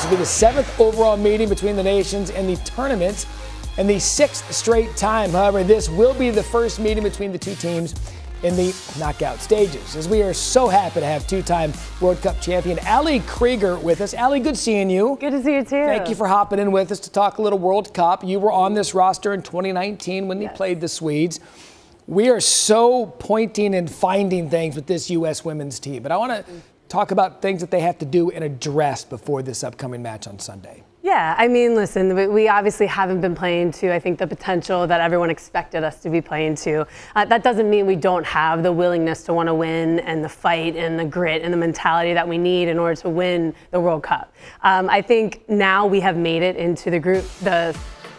will be the 7th overall meeting between the nations in the tournament and the 6th straight time. However, this will be the first meeting between the two teams in the knockout stages, as we are so happy to have two-time World Cup champion Ali Krieger with us. Ali, good seeing you. Good to see you too. Thank you for hopping in with us to talk a little World Cup. You were on this roster in 2019 when they played the Swedes. We are so pointing and finding things with this U.S. women's team, but I want to talk about things that they have to do and address before this upcoming match on Sunday. Yeah, I mean, listen, we obviously haven't been playing to, I think, the potential that everyone expected us to be playing to. That doesn't mean we don't have the willingness to want to win and the fight and the grit and the mentality that we need in order to win the World Cup. I think now we have made it into the group,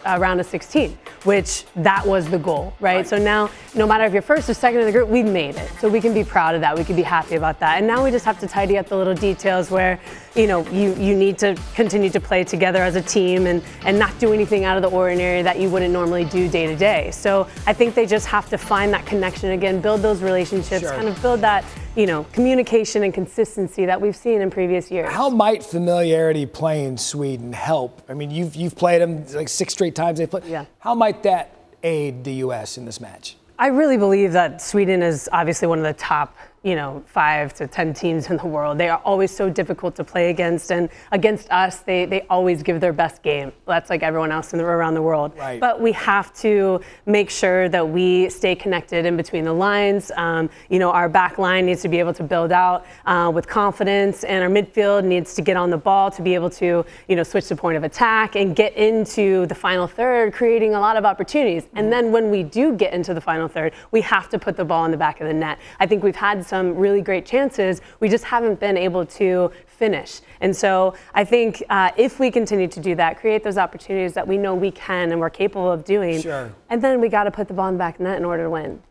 round of 16, which that was the goal, right? So now, no matter if you're first or second in the group, we've made it. So we can be proud of that. We can be happy about that. And now we just have to tidy up the little details where, you know, you need to continue to play together as a team and not do anything out of the ordinary that you wouldn't normally do day to day. So I think they just have to find that connection again, build those relationships, kind of build that, you know, communication and consistency that we've seen in previous years. How might familiarity playing Sweden help? I mean, you've played them like 6 straight times they've played. Yeah. How might that aid the U.S. in this match? I really believe that Sweden is obviously one of the top, 5 to 10 teams in the world. They are always so difficult to play against, and against us, they always give their best game. That's like everyone else around the world. Right. But we have to make sure that we stay connected in between the lines. Our back line needs to be able to build out with confidence, and our midfield needs to get on the ball to be able to, switch the point of attack and get into the final third, creating a lot of opportunities. And then when we do get into the final third, we have to put the ball in the back of the net. I think we've had some really great chances. We just haven't been able to finish. And so I think if we continue to do that, create those opportunities that we know we can and we're capable of doing, and then we got to put the ball in the back of the net in order to win.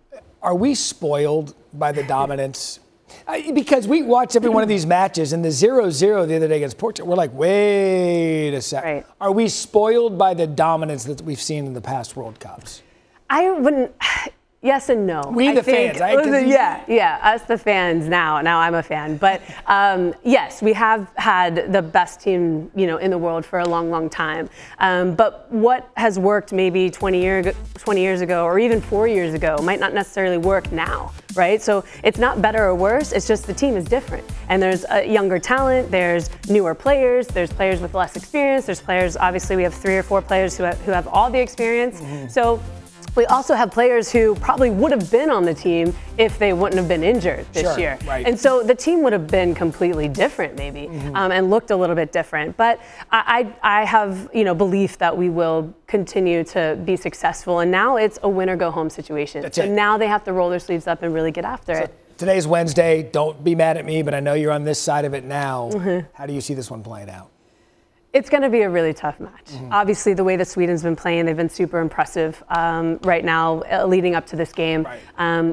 Are we spoiled by the dominance? Because we watch every one of these matches, and the 0-0 the other day against Portugal, we're like, wait a second. Right. Are we spoiled by the dominance that we've seen in the past World Cups? I wouldn't. Yes and no. We the fans, right? Us the fans now I'm a fan. But yes, we have had the best team, in the world for a long, long time. But what has worked maybe 20 years ago or even 4 years ago might not necessarily work now, right? So it's not better or worse, it's just the team is different. And there's younger talent, there's newer players, there's players with less experience, there's players, obviously we have 3 or 4 players who have all the experience. So we also have players who probably would have been on the team if they wouldn't have been injured this year. Right. And so the team would have been completely different maybe, and looked a little bit different. But I have belief that we will continue to be successful. And now it's a win or go home situation. That's so it. Now they have to roll their sleeves up and really get after it. Today's Wednesday. Don't be mad at me, but I know you're on this side of it now. How do you see this one playing out? It's going to be a really tough match. Obviously, the way that Sweden's been playing, they've been super impressive right now, leading up to this game.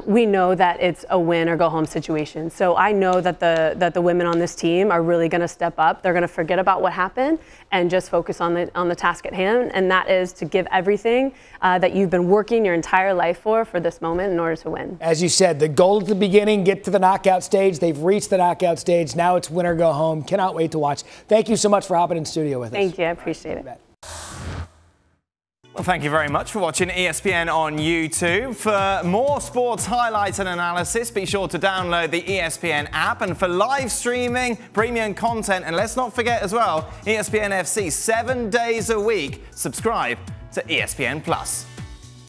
We know that it's a win or go home situation. So I know that the women on this team are really going to step up. They're going to forget about what happened and just focus on the task at hand, and that is to give everything that you've been working your entire life for this moment in order to win. As you said, the goal at the beginning, get to the knockout stage. They've reached the knockout stage. Now it's win or go home. Cannot wait to watch. Thank you so much for hopping in studio with us. Thank you. I appreciate it. Well, thank you very much for watching ESPN on YouTube. For more sports highlights and analysis, be sure to download the ESPN app. And for live streaming, premium content, and let's not forget as well, ESPN FC 7 days a week. Subscribe to ESPN+.